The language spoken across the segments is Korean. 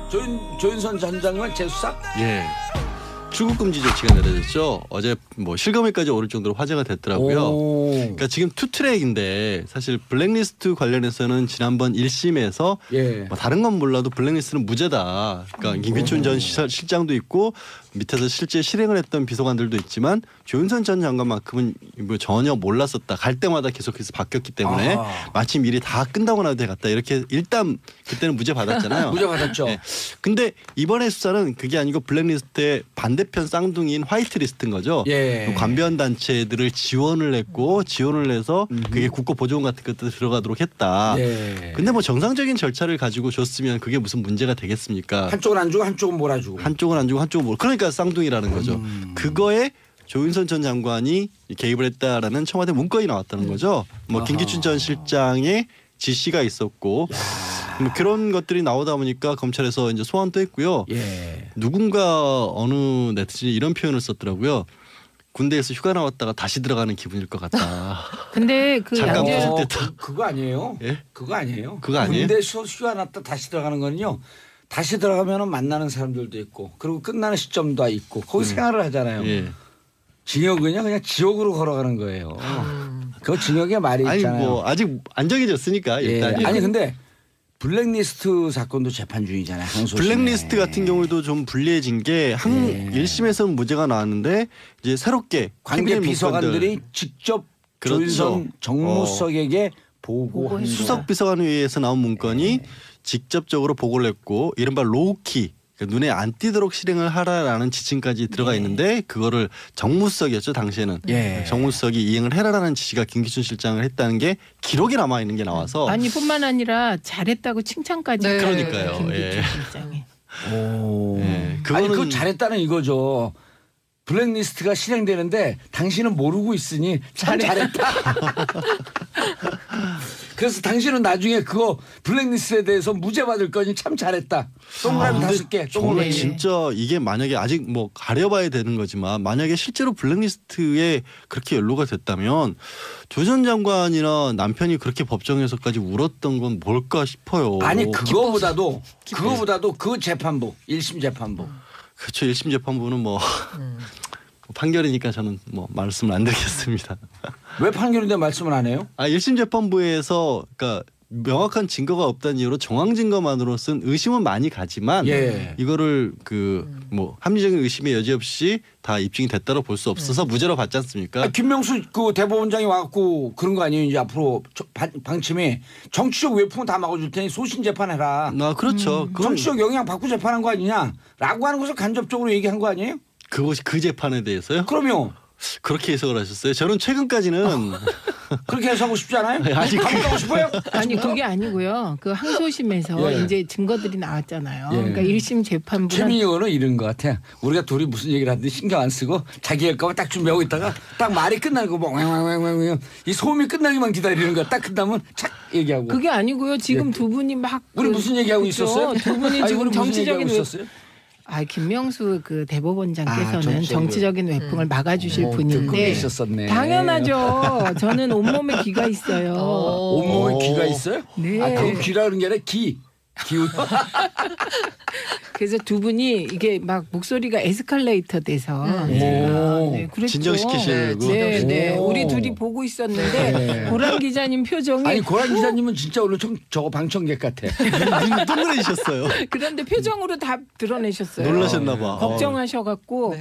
조윤선 전 장관 재수사? 예. 출국 금지 조치가 내려졌죠. 어제 뭐 실검에까지 오를 정도로 화제가 됐더라고요. 그러니까 지금 투트랙인데 사실 블랙리스트 관련해서는 지난번 1심에서 뭐 다른 건 몰라도 블랙리스트는 무죄다. 그러니까 김기춘 전 실장도 있고 밑에서 실제 실행을 했던 비서관들도 있지만 조윤선 전 장관만큼은 뭐 전혀 몰랐었다. 갈 때마다 계속해서 바뀌었기 때문에 마침 일이 다 끝나고 나도 돼갔다. 이렇게 일단 그때는 무죄 받았잖아요. 무죄 받았죠. 네. 근데 이번에 수사는 그게 아니고 블랙리스트의 반대편 쌍둥이인 화이트리스트인 거죠. 관변 단체들을 지원을 해서 그게 국고보조금 같은 것도 들어가도록 했다. 근데 뭐 정상적인 절차를 가지고 줬으면 그게 무슨 문제가 되겠습니까? 한쪽은 안 주고 한쪽은 몰아주고. 한쪽은 안 주고 한쪽은 몰아. 그러니까 쌍둥이라는 거죠. 그거에 조윤선 전 장관이 개입을 했다라는 청와대 문건이 나왔다는 거죠. 뭐 김기춘 전 실장의 지시가 있었고 뭐 그런 것들이 나오다 보니까 검찰에서 이제 소환도 했고요. 누군가 어느 네티즌이 이런 표현을 썼더라고요. 군대에서 휴가 나왔다가 다시 들어가는 기분일 것 같다. 근데 그 잠깐 그거 아니에요? 예? 그거 아니에요? 그거 아니에요? 군대에서 휴가 났다 다시 들어가는 거는요. 다시 들어가면 만나는 사람들도 있고 그리고 끝나는 시점도 있고 거기 생활을 하잖아요. 징역은요 그냥 지옥으로 걸어가는 거예요. 그 징역의 말이 있잖아요. 아니 뭐 아직 안 정해졌으니까 일단. 아니 근데 블랙리스트 사건도 재판 중이잖아요. 항소심에. 블랙리스트 같은 경우도 좀 불리해진 게 1심에서는 무죄가 나왔는데 이제 새롭게 관계 비서관들이 직접 조윤선 정무수석에게 보고한 수석 비서관회의에서 나온 문건이 직접적으로 보고를 했고 이른바 로우키 그러니까 눈에 안 띄도록 실행을 하라라는 지침까지 들어가 있는데 그거를 정무수석이었죠 당시에는. 정무수석이 이행을 해라라는 지시가 김기춘 실장을 했다는 게 기록에 남아 있는 게 나와서. 아니 뿐만 아니라 잘했다고 칭찬까지. 그러니까요. 김기춘 실장이. 아니 그거 잘했다는 이거죠. 블랙리스트가 실행되는데 당신은 모르고 있으니 참 잘했다. 그래서 당신은 나중에 그거 블랙리스트에 대해서 무죄 받을 거니 참 잘했다. 동그라미 5개. 정말 진짜 이게 만약에 아직 뭐 가려봐야 되는 거지만 만약에 실제로 블랙리스트에 그렇게 연루가 됐다면 조 전 장관이나 남편이 그렇게 법정에서까지 울었던 건 뭘까 싶어요. 아니 그거보다도 그 재판부 1심 재판부. 그렇죠. 1심 재판부는 뭐 판결이니까 저는 뭐 말씀을 안 드리겠습니다. 왜 판결인데 말씀을 안 해요? 1심 재판부에서 그러니까 명확한 증거가 없다는 이유로 정황 증거만으로 쓴 의심은 많이 가지만 이거를 그 뭐 합리적인 의심의 여지 없이 다 입증이 됐다고 볼 수 없어서 무죄로 받지 않습니까? 김명수 그 대법원장이 와갖고 그런 거 아니에요? 이제 앞으로 방침이 정치적 외풍은 다 막아줄 테니 소신 재판해라. 그렇죠. 정치적 영향 받고 재판한 거 아니냐라고 하는 것을 간접적으로 얘기한 거 아니에요? 그것이 그 재판에 대해서요? 그럼요. 그렇게 해석을 하셨어요? 저는 최근까지는 그렇게 해석하고 싶지 않아요? 아직 하고 싶어요? 아니 그게 아니고요. 그 항소심에서 이제 증거들이 나왔잖아요. 그러니까 1심 재판부가 최민희 의원은 이런 것 같아. 우리가 둘이 무슨 얘기를 하든지 신경 안 쓰고 자기 할 거만 딱 준비하고 있다가 딱 말이 끝나는 거 뭐 이 소음이 끝나기만 기다리는 거야. 딱 끝나면 착 얘기하고. 그게 아니고요. 지금 두 분이 막 우리 무슨 얘기하고 그렇죠? 있었어요? 두 분이 지금 정치적인 있었어요? 김명수 그 대법원장께서는 정치적인 외풍을 막아주실 분인데 있었었네. 당연하죠. 저는 온몸에 귀가 있어요. 온몸에 귀가 있어요? 네. 그 귀라는 게 아니라 기운. 그래서 두 분이 이게 막 목소리가 에스컬레이터 돼서 그렇죠. 진정시키시려고. 네. 우리 둘이 보고 있었는데 고란 기자님 표정이 아니 고란 기자님은 진짜 오늘 저거 방청객 같아. 눈이 동그래지셨어요. 그런데 표정으로 다 드러내셨어요. 놀라셨나 봐. 걱정하셔갖고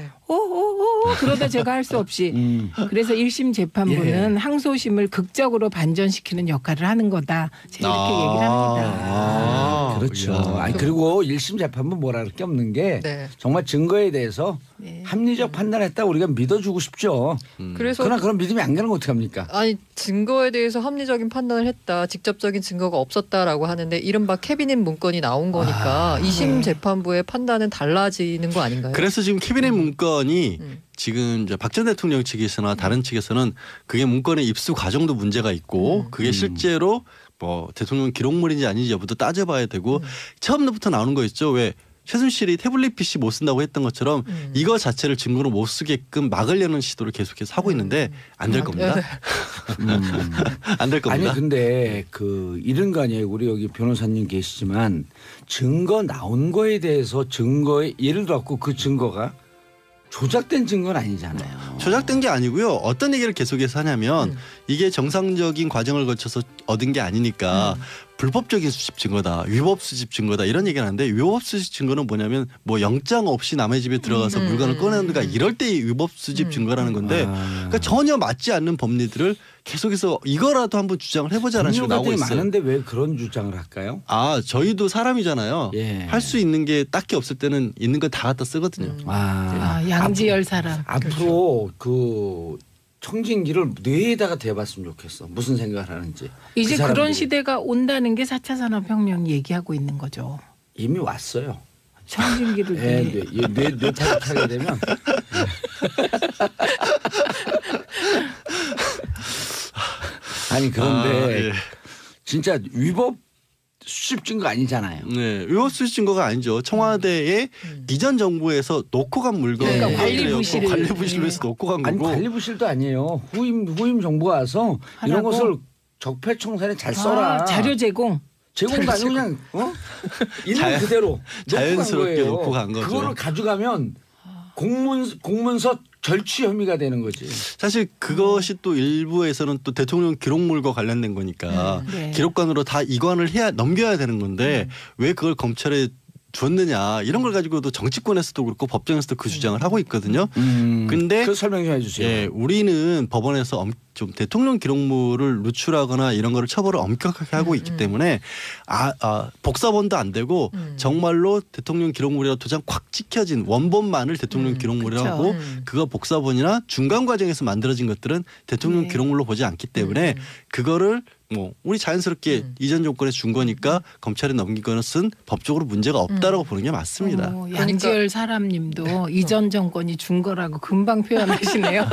그러다 제가 할 수 없이 그래서 1심 재판부는 항소심을 극적으로 반전시키는 역할을 하는 거다. 제가 이렇게 얘기를 합니다. 그렇죠. 아니 그리고 1심 재판부 뭐라 할 게 없는 게 정말 증거에 대해서 합리적 판단했다 우리가 믿어주고 싶죠. 그러나 그런 믿음이 안 가는 건 어떡합니까? 아니 증거에 대해서 합리적인 판단을 했다. 직접적인 증거가 없었다라고 하는데 이른바 캐비닛 문건이 나온 거니까 2심 재판부의 판단은 달라지는 거 아닌가요? 그래서 지금 캐비닛 문건이 지금 박 전 대통령 측에서나 다른 측에서는 그게 문건의 입수 과정도 문제가 있고 그게 실제로 뭐 대통령 기록물인지 아닌지 여부도 따져봐야 되고 처음부터 나오는 거 있죠. 왜 최순실이 태블릿 PC 못 쓴다고 했던 것처럼 이거 자체를 증거로 못 쓰게끔 막으려는 시도를 계속해서 하고 있는데 안 될 겁니다. 안 될 겁니다. 아니 근데 그 이런 거 아니에요. 우리 여기 변호사님 계시지만 증거 나온 거에 대해서 증거에 예를 들어갖고 그 증거가 조작된 증거는 아니잖아요. 조작된 게 아니고요. 어떤 얘기를 계속해서 하냐면 이게 정상적인 과정을 거쳐서 얻은 게 아니니까 불법적인 수집 증거다, 위법 수집 증거다 이런 얘기를 하는데 위법 수집 증거는 뭐냐면 뭐 영장 없이 남의 집에 들어가서 물건을 꺼내는가 이럴 때 위법 수집 증거라는 건데 그러니까 전혀 맞지 않는 법리들을 계속해서 이거라도 한번 주장을 해보자는 식으로 나오고 있어요. 많은데 왜 그런 주장을 할까요? 아 저희도 사람이잖아요. 예. 할 수 있는 게 딱히 없을 때는 있는 거 다 갖다 쓰거든요. 양지열 사람. 앞으로 그 청진기를 뇌에다가 대봤으면 좋겠어. 무슨 생각을 하는지. 이제 그런 시대가 온다는 게 4차 산업혁명 얘기하고 있는 거죠. 이미 왔어요. 청진기를 뇌 타격하게 되면 아니 그런데 진짜 위법 수집 증거 아니잖아요. 네, 위법 수집 증거가 아니죠. 청와대에 이전 정부에서 놓고 간 물건, 그러니까 관리부실을 해서 놓고 간 거고. 아니 관리부실도 아니에요. 후임 정부가 와서 이런 것을 적폐청산에 잘 써라. 자료 제공도 아니고 그냥 있는 그대로 자연스럽게 놓고 간 거죠. 그거를 가져가면 공문서 절취 혐의가 되는 거지. 사실 그것이 또 일부에서는 또 대통령 기록물과 관련된 거니까 기록관으로 다 이관을 넘겨야 되는 건데 왜 그걸 검찰에 줬느냐 이런 걸 가지고도 정치권에서도 그렇고 법정에서도 그 주장을 하고 있거든요. 근데 그 설명 좀 해주세요. 예, 우리는 법원에서 좀 대통령 기록물을 누출하거나 이런 거를 처벌을 엄격하게 하고 있기 때문에 복사본도 안 되고 정말로 대통령 기록물이라고 도장 콱 찍혀진 원본만을 대통령 기록물이라고 그거 복사본이나 중간 과정에서 만들어진 것들은 대통령 기록물로 보지 않기 때문에 그거를 뭐 우리 자연스럽게 이전 정권에 준 거니까 검찰에 넘긴 것은 법적으로 문제가 없다라고 보는 게 맞습니다. 양지열 사람님도 이전 정권이 준 거라고 금방 표현하시네요.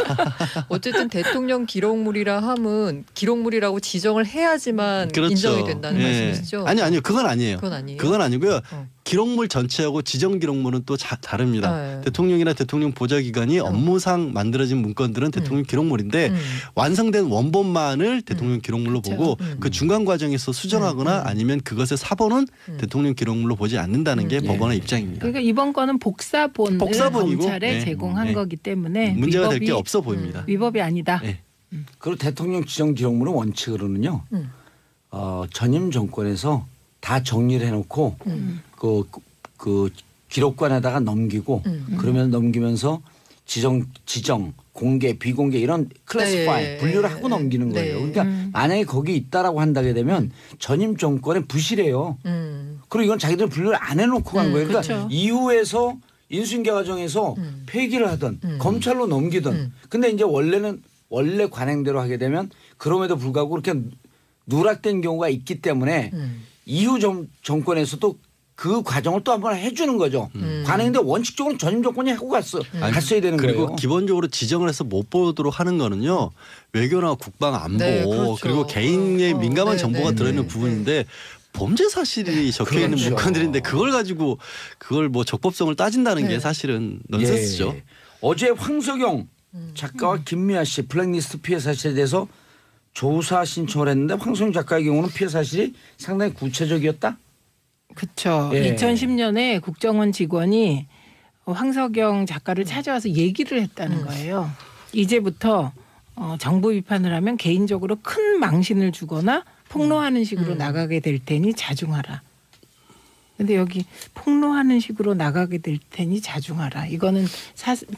어쨌든 대통령 기록물이라 함은 기록물이라고 지정을 해야지만 그렇죠. 인정이 된다는 말씀이시죠? 아니요. 그건 아니에요. 그건 아니고요. 기록물 전체하고 지정 기록물은 또 다릅니다. 대통령이나 대통령 보좌기관이 업무상 만들어진 문건들은 대통령 기록물인데 완성된 원본만을 대통령 기록물로 보고 그 중간 과정에서 수정하거나 아니면 그것의 사본은 대통령 기록물로 보지 않는다는 게 법원의 입장입니다. 그러니까 이번 거는 복사본을 검찰에 제공한 거기 때문에 문제가 될 게 없어 보입니다. 위법이 아니다. 그리고 대통령 지정 기록물은 원칙으로는요. 전임 정권에서 다 정리를 해놓고 그 기록관에다가 넘기고 그러면 넘기면서 지정 공개 비공개 이런 클래시파이 분류를 하고 넘기는 거예요. 그러니까 만약에 거기 있다라고 한다게 되면 전임 정권의 부실해요. 그리고 이건 자기들 분류를 안 해놓고 간 거예요. 그러니까 그렇죠. 이후에서 인수인계 과정에서 폐기를 하든 검찰로 넘기든 근데 이제 원래 관행대로 하게 되면 그럼에도 불구하고 그렇게 누락된 경우가 있기 때문에 이후 정권에서도 그 과정을 또 한번 해주는 거죠. 관행인데 원칙적으로 전임 정권이 하고 갔어야 되는 그리고 거예요. 그리고 기본적으로 지정을 해서 못 보도록 하는 거는요. 외교나 국방 안보 그렇죠. 그리고 개인의 민감한 정보가 들어있는 부분인데 범죄 사실이 적혀 있는 문건들인데 그걸 가지고 그걸 뭐 적법성을 따진다는 게 사실은 넌센스죠. 어제 황석영 작가와 김미아 씨 블랙리스트 피해 사실에 대해서 조사 신청을 했는데 황석영 작가의 경우는 피해 사실이 상당히 구체적이었다. 그렇죠. 2010년에 국정원 직원이 황석영 작가를 찾아와서 얘기를 했다는 거예요. 이제부터 정부 비판을 하면 개인적으로 큰 망신을 주거나 폭로하는 식으로 나가게 될 테니 자중하라. 근데 여기 폭로하는 식으로 나가게 될 테니 자중하라. 이거는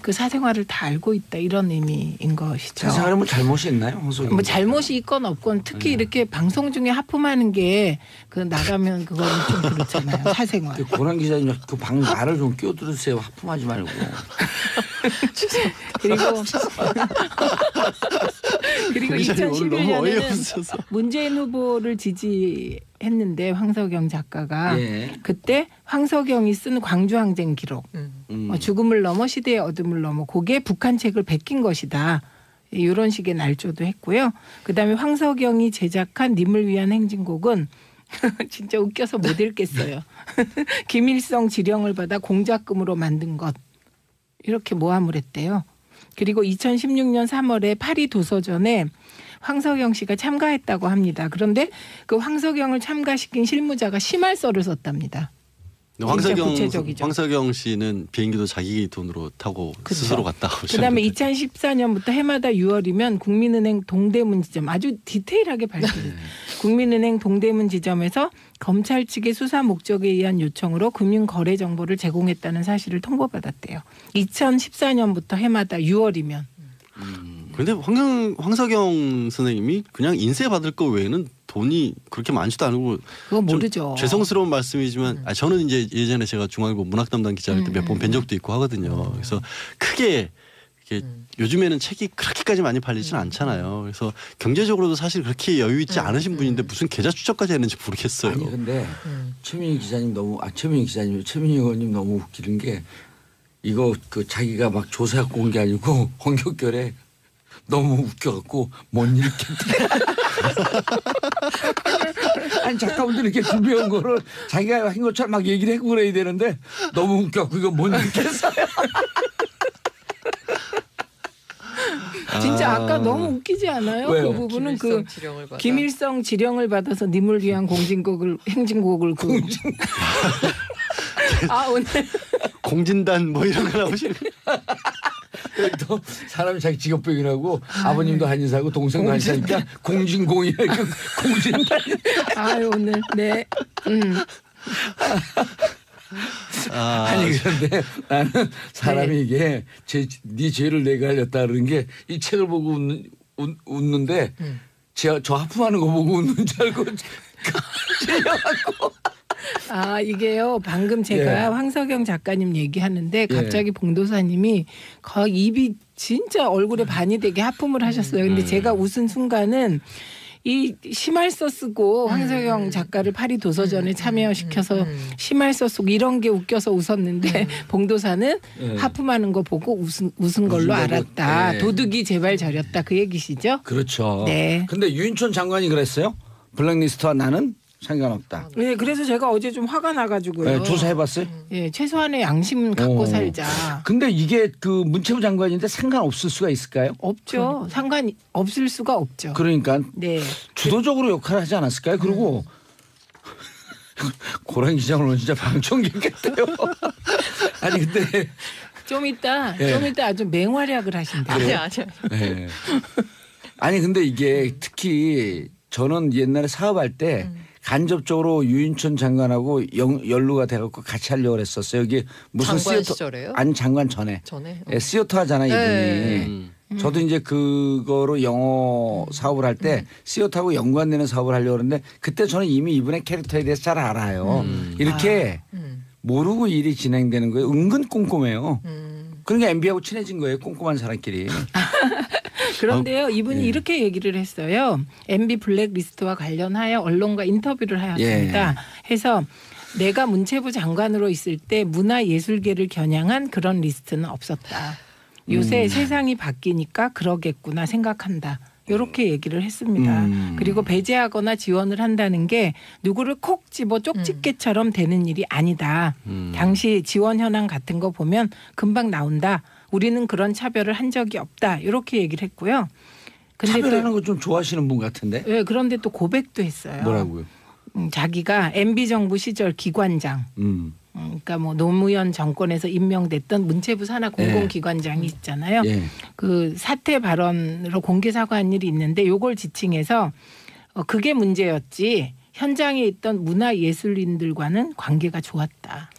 그 사생활을 다 알고 있다 이런 의미인 것이죠. 사생활에 뭐 잘못이 있나요? 뭐 잘못이 있건 없건 특히 이렇게 방송 중에 하품하는 게 그 나가면 그거는 좀 그렇잖아요. 사생활. 고란 기자님 그 방 말을 좀 끼워들으세요. 하품하지 말고. 그리고 2011년에는 문재인 후보를 지지했는데 황석영 작가가 그때 황석영이 쓴 광주항쟁 기록 죽음을 넘어 시대의 어둠을 넘어 그게 북한 책을 베낀 것이다. 이런 식의 날조도 했고요. 그다음에 황석영이 제작한 님을 위한 행진곡은 진짜 웃겨서 못 읽겠어요. 김일성 지령을 받아 공작금으로 만든 것. 이렇게 모함을 했대요. 그리고 2016년 3월에 파리 도서전에 황석영 씨가 참가했다고 합니다. 그런데 그 황석영을 참가시킨 실무자가 심할서를 썼답니다. 황석영 씨는 비행기도 자기 돈으로 타고 그렇죠. 스스로 갔다 오셨는데. 그다음에 2014년부터 해마다 6월이면 국민은행 동대문 지점 아주 디테일하게 밝혀요. 국민은행 동대문 지점에서 검찰 측의 수사 목적에 의한 요청으로 금융거래 정보를 제공했다는 사실을 통보받았대요. 2014년부터 해마다 6월이면. 그런데 황석영 선생님이 그냥 인쇄 받을 거 외에는 돈이 그렇게 많지도 않고 그거 모르죠. 죄송스러운 말씀이지만 저는 이제 예전에 제가 중앙일보 문학 담당 기자일 때 몇 번 뵌 적도 있고 하거든요. 그래서 크게 이렇게 요즘에는 책이 그렇게까지 많이 팔리지는 않잖아요. 그래서 경제적으로도 사실 그렇게 여유 있지 않으신 분인데 무슨 계좌 추적까지 했는지 모르겠어요. 아니 근데 최민희 의원님 너무 웃기는 게 이거 그 자기가 막 조사하고 온 게 아니고 홍격결에 너무 웃겨갖고 못 읽겠대. 아니 작가분들이 이렇게 준비한 거를 자기가 한 것처럼 막 얘기를 하고 그래야 되는데 너무 웃겨갖고 이거 못 읽겠어요. 진짜 아까 너무 웃기지 않아요? 왜요? 그 부분은 그 지령을 김일성 지령을 받아서 님을 위한 행진곡을 아 오늘 공진단 뭐 이런 거 나오시는 또 사람이 자기 직업 배경하고 아버님도 한의사고 동생도 한의사니까 공진공이야 공진단. 아 오늘 네. 아니 그런데 나는 사람이 이게 네 죄를 내가 알렸다 그러는 게 이 책을 보고 웃는데 저 하품하는 거 보고 웃는 줄 알고 찔려갖고. 아 이게요 방금 제가 황석영 작가님 얘기하는데 갑자기 봉도사님이 거의 입이 진짜 얼굴에 반이 되게 하품을 하셨어요. 근데 제가 웃은 순간은 이 심할서 쓰고 황석영 작가를 파리 도서전에 참여시켜서 심할서 쓰고 이런 게 웃겨서 웃었는데 봉도사는 하품하는 거 보고 웃은 걸로 알았다. 도둑이 제발 저렸다 그 얘기시죠? 그렇죠. 네. 근데 유인촌 장관이 그랬어요? 블랙리스트와 나는 상관없다. 네, 그래서 제가 어제 좀 화가 나가지고요. 네, 조사해봤어요? 예, 최소한의 양심 갖고 살자. 근데 이게 그 문체부 장관인데 상관없을 수가 있을까요? 없죠. 상관 없을 수가 없죠. 그러니까 네. 주도적으로 역할을 하지 않았을까요? 그리고 고란 기장은 진짜 방청객 같아요. 아니 근데 좀 이따 네. 아주 맹활약을 하신대요. 아니야. 네. 아니 근데 이게 특히 저는 옛날에 사업할 때 간접적으로 유인촌 장관하고 연루가 돼갖고 같이 하려고 했었어요. 여기 무슨 장관 시절에요? 아니 장관 전에. 네. 시어터 하잖아 이분이. 네. 저도 이제 그거로 영어 사업을 할 때 시어터하고 연관되는 사업을 하려고 했는데 그때 저는 이미 이분의 캐릭터에 대해서 잘 알아요. 이렇게 모르고 일이 진행되는 거예요. 은근 꼼꼼해요. 그러니까 MB하고 친해진 거예요. 꼼꼼한 사람끼리. 그런데요, 이분이 이렇게 얘기를 했어요. MB 블랙리스트와 관련하여 언론과 인터뷰를 하였습니다. 해서 내가 문체부 장관으로 있을 때 문화예술계를 겨냥한 그런 리스트는 없었다. 요새 세상이 바뀌니까 그러겠구나 생각한다. 이렇게 얘기를 했습니다. 그리고 배제하거나 지원을 한다는 게 누구를 콕 집어 쪽집게처럼 되는 일이 아니다. 당시 지원 현황 같은 거 보면 금방 나온다. 우리는 그런 차별을 한 적이 없다. 이렇게 얘기를 했고요. 근데 차별하는 거 좀 좋아하시는 분 같은데? 네, 그런데 또 고백도 했어요. 뭐라고요? 자기가 MB 정부 시절 기관장, 그러니까 뭐 노무현 정권에서 임명됐던 문체부 산하 공공기관장이 있잖아요. 그 사퇴 발언으로 공개 사과한 일이 있는데 요걸 지칭해서 그게 문제였지 현장에 있던 문화예술인들과는 관계가 좋았다.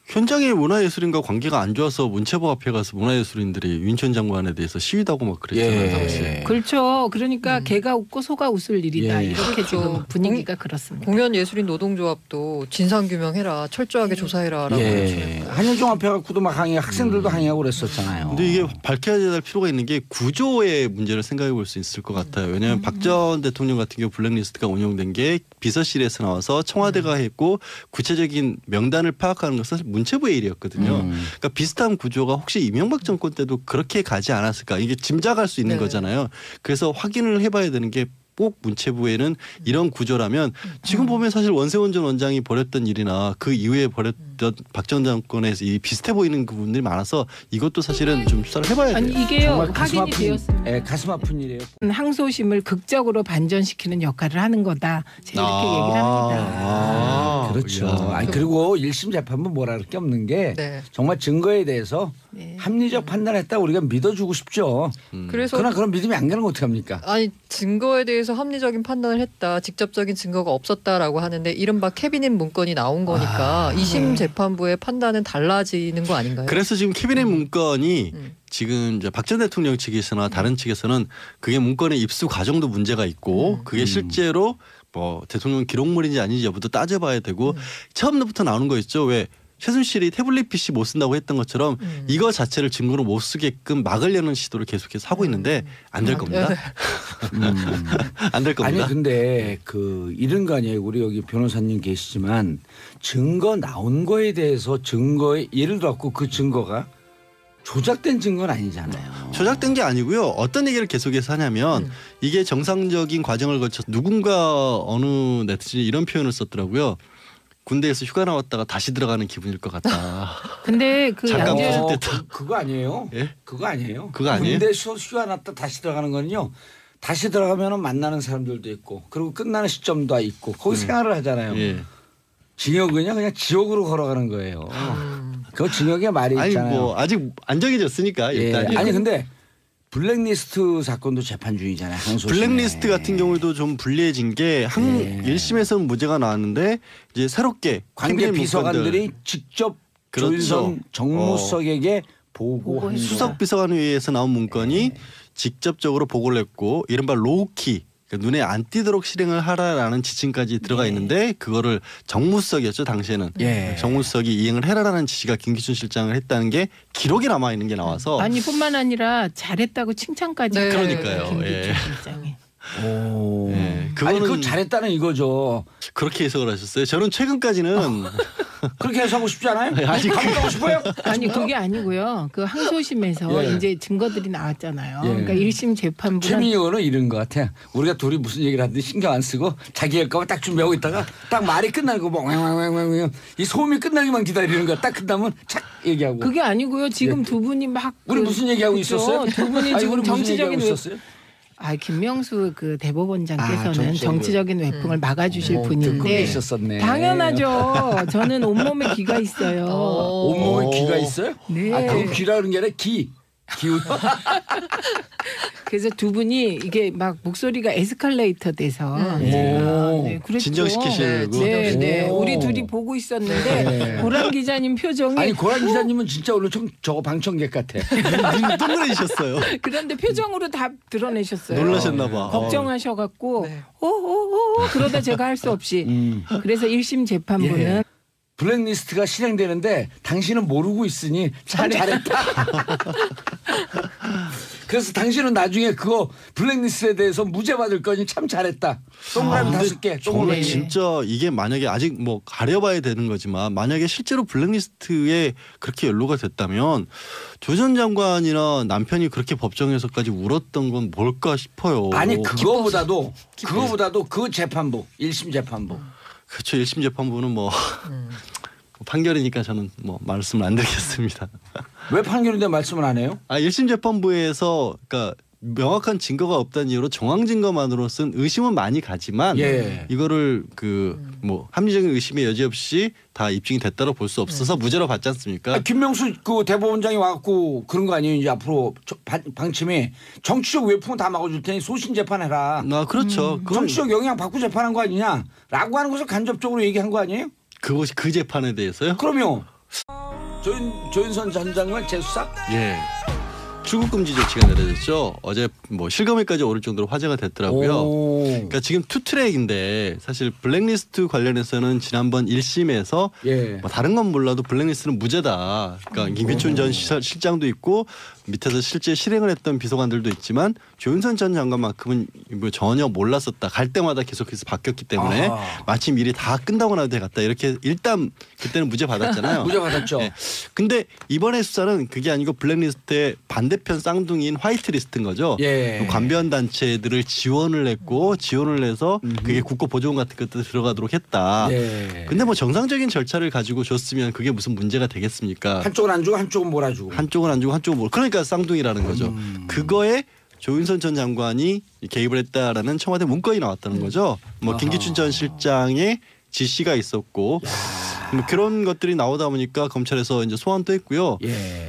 현장의 문화예술인과 관계가 안 좋아서 문체부 앞에 가서 문화예술인들이 유인촌 장관에 대해서 시위도 하고 막 그랬잖아요. 당시에. 그렇죠. 그러니까 개가 웃고 소가 웃을 일이다. 이렇게 그렇죠. 지금 분위기가 그렇습니다. 공연예술인 노동조합도 진상규명해라. 철저하게 조사해라라고 요청했다. 한일종합회 갖고도 막 항의 학생들도 항의하고 그랬었잖아요. 근데 이게 밝혀야 될 필요가 있는 게 구조의 문제를 생각해 볼 수 있을 것 같아요. 왜냐하면 박 전 대통령 같은 경우 블랙리스트가 운영된 게 비서실에서 나와서 청와대가 했고 구체적인 명단을 파악하는 것은 문체부의 일이었거든요. 그러니까 비슷한 구조가 혹시 이명박 정권 때도 그렇게 가지 않았을까. 이게 짐작할 수 있는 거잖아요. 그래서 확인을 해봐야 되는 게 꼭 문체부에는 이런 구조라면 지금 보면 사실 원세훈 전 원장이 벌였던 일이나 그 이후에 벌였던 박 전 정권에서 이 비슷해 보이는 부분들이 많아서 이것도 사실은 좀 수사를 해봐야 돼요. 아니 이게요 확인이 되었습니다. 네, 가슴 아픈 일이에요. 항소심을 극적으로 반전시키는 역할을 하는 거다. 제가 이렇게 얘기를 합니다. 그렇죠. 아니, 그리고 1심 재판부 뭐라 할 게 없는 게 네. 정말 증거에 대해서 합리적 판단했다 우리가 믿어주고 싶죠. 그래서 그러나 그런 믿음이 안 가는 건 어떡합니까? 아니 증거에 대해서 합리적인 판단을 했다. 직접적인 증거가 없었다라고 하는데 이른바 캐비닛 문건이 나온 거니까 2심 재판부의 판단은 달라지는 거 아닌가요? 그래서 지금 캐비닛 문건이 지금 박 전 대통령 측에서나 다른 측에서는 그게 문건의 입수 과정도 문제가 있고 그게 실제로 뭐 대통령 기록물인지 아닌지 여부도 따져봐야 되고 처음부터 나오는 거 있죠. 왜 최순실이 태블릿 PC 못 쓴다고 했던 것처럼 이거 자체를 증거로 못 쓰게끔 막으려는 시도를 계속해서 하고 있는데 안 될 겁니다. 안 될 겁니다. 아니 근데 그 이런 거 아니에요. 우리 여기 변호사님 계시지만 증거 나온 거에 대해서 증거에 예를 들어갖고 그 증거가 조작된 증거는 아니잖아요. 조작된 게 아니고요. 어떤 얘기를 계속해서 하냐면 이게 정상적인 과정을 거쳐 누군가 어느 네티즌이 이런 표현을 썼더라고요. 군대에서 휴가 나왔다가 다시 들어가는 기분일 것 같다. 근데 그 잠깐 양재 웃을 때 그거 아니에요? 예? 그거 아니에요? 그거 아니에요? 군대 휴가 났다 다시 들어가는 거는요. 다시 들어가면 만나는 사람들도 있고 그리고 끝나는 시점도 있고 거기 생활을 하잖아요. 예. 징역은요 그냥 지옥으로 걸어가는 거예요. 그 징역의 말이 아니 있잖아요. 뭐 아직 안 정해졌으니까 예. 일단 아니 근데 블랙리스트 사건도 재판 중이잖아요. 항소심에. 블랙리스트 같은 경우도 좀 불리해진 게 1심에서는 무죄가 나왔는데 이제 새롭게 관계 캐비닛 비서관들이 문건들, 직접 그렇죠. 조윤선 정무석에게 보고한 거야. 수석 비서관에 의해서 나온 문건이 직접적으로 보고를 했고 이른바 로우키 그러니까 눈에 안 띄도록 실행을 하라라는 지침까지 들어가 있는데 그거를 정무석이었죠 당시에는. 정무석이 이행을 해라라는 지시가 김기춘 실장을 했다는 게 기록에 남아 있는 게 나와서 아니 뿐만 아니라 잘했다고 칭찬까지 네. 그러니까요. 김기춘 예. 실장이. 오. 네, 아니 그거는 그거 잘했다는 이거죠. 그렇게 해석을 하셨어요. 저는 최근까지는 그렇게 해석하고 싶지 않아요? 아직 감옥 가고 싶어요? 아니 그게 아니고요. 그 항소심에서 예. 이제 증거들이 나왔잖아요. 예. 그러니까 1심 재판부가 최민희 의원은 이런 것 같아. 우리가 둘이 무슨 얘기를 하는데 신경 안 쓰고 자기 할 거만 딱 준비하고 있다가 딱 말이 끝나고 뭐 이 소음이 끝나기만 기다리는 거야. 딱 끝나면 착 얘기하고. 그게 아니고요. 지금 두 분이 막 우리 무슨 얘기하고 그죠? 있었어요? 두 분이 아니, 지금 우리 무슨 정치적인 얘기하고 있었어요? 김명수 그 대법원장께서는 정치적인- 정치적인 외풍을 막아주실 듣고 분인데 있었었네. 당연하죠. 저는 온몸에 귀가 있어요. 온몸에 귀가 있어요? 네. 아, 그 귀라 그런 게 아니라 기운. 그래서 두 분이 이게 막 목소리가 에스컬레이터 돼서 오. 네, 그랬죠. 진정시키시려고. 네, 네. 오. 우리 둘이 보고 있었는데 고란 기자님 표정이 아니 고란 기자님은 진짜 오늘 저거 방청객 같아. 눈 동그래지셨어요. 그런데 표정으로 다 드러내셨어요. 놀라셨나 봐. 걱정하셔갖고 네. 오오오 그러다 제가 할 수 없이 그래서 1심 재판부는 예. 블랙리스트가 실행되는데 당신은 모르고 있으니 참 잘했다. 그래서 당신은 나중에 그거 블랙리스트에 대해서 무죄 받을 거니 참 잘했다. 동그라미 5개. 정말 네. 진짜 이게 만약에 아직 뭐 가려봐야 되는 거지만 만약에 실제로 블랙리스트에 그렇게 연루가 됐다면 조 전 장관이나 남편이 그렇게 법정에서까지 울었던 건 뭘까 싶어요. 아니 그거보다도 그 재판부 1심 재판부. 그렇죠. 1심 재판부는 뭐 판결이니까 저는 뭐 말씀을 안 드리겠습니다. 왜 판결인데 말씀을 안 해요? 1심 재판부에서 그러니까 명확한 증거가 없다는 이유로 정황 증거만으로 쓴 의심은 많이 가지만 예. 이거를 그 뭐 합리적인 의심의 여지 없이 다 입증이 됐다고 볼 수 없어서 무죄로 받지 않습니까? 김명수 그 대법원장이 와갖고 그런 거 아니에요? 이제 앞으로 방침이 정치적 외풍은 다 막아줄 테니 소신 재판해라. 그렇죠. 그건 정치적 영향 받고 재판한 거 아니냐라고 하는 것을 간접적으로 얘기한 거 아니에요? 그것이 그 재판에 대해서요? 그럼요. 조윤선 전 장관 재수사? 예. 출국 금지 조치가 내려졌죠. 어제 뭐 실검에까지 오를 정도로 화제가 됐더라고요. 오. 그러니까 지금 투트랙인데 사실 블랙리스트 관련해서는 지난번 1심에서 예. 뭐 다른 건 몰라도 블랙리스트는 무죄다. 그러니까 김기춘 전 실장도 있고 밑에서 실제 실행을 했던 비서관들도 있지만 조윤선 전 장관만큼은 뭐 전혀 몰랐었다. 갈 때마다 계속해서 바뀌었기 때문에 마침 일이 다 끝나고 나도 돼갔다. 이렇게 일단 그때는 무죄 받았잖아요. 무죄 받았죠. 네. 근데 이번에 수사는 그게 아니고 블랙리스트의 반대 반대편 쌍둥이인 화이트리스트인 거죠. 예. 관변 단체들을 지원을 했고 지원을 해서 그게 국고 보조금 같은 것들 들어가도록 했다. 예. 근데 뭐 정상적인 절차를 가지고 줬으면 그게 무슨 문제가 되겠습니까? 한쪽은 안 주고 한쪽은 몰아주고. 한쪽은 안 주고 한쪽은 몰. 그러니까 쌍둥이라는 거죠. 그거에 조윤선 전 장관이 개입을 했다라는 청와대 문건이 나왔다는 거죠. 뭐 김기춘 전 실장의 지시가 있었고 뭐 그런 것들이 나오다 보니까 검찰에서 이제 소환도 했고요. 예.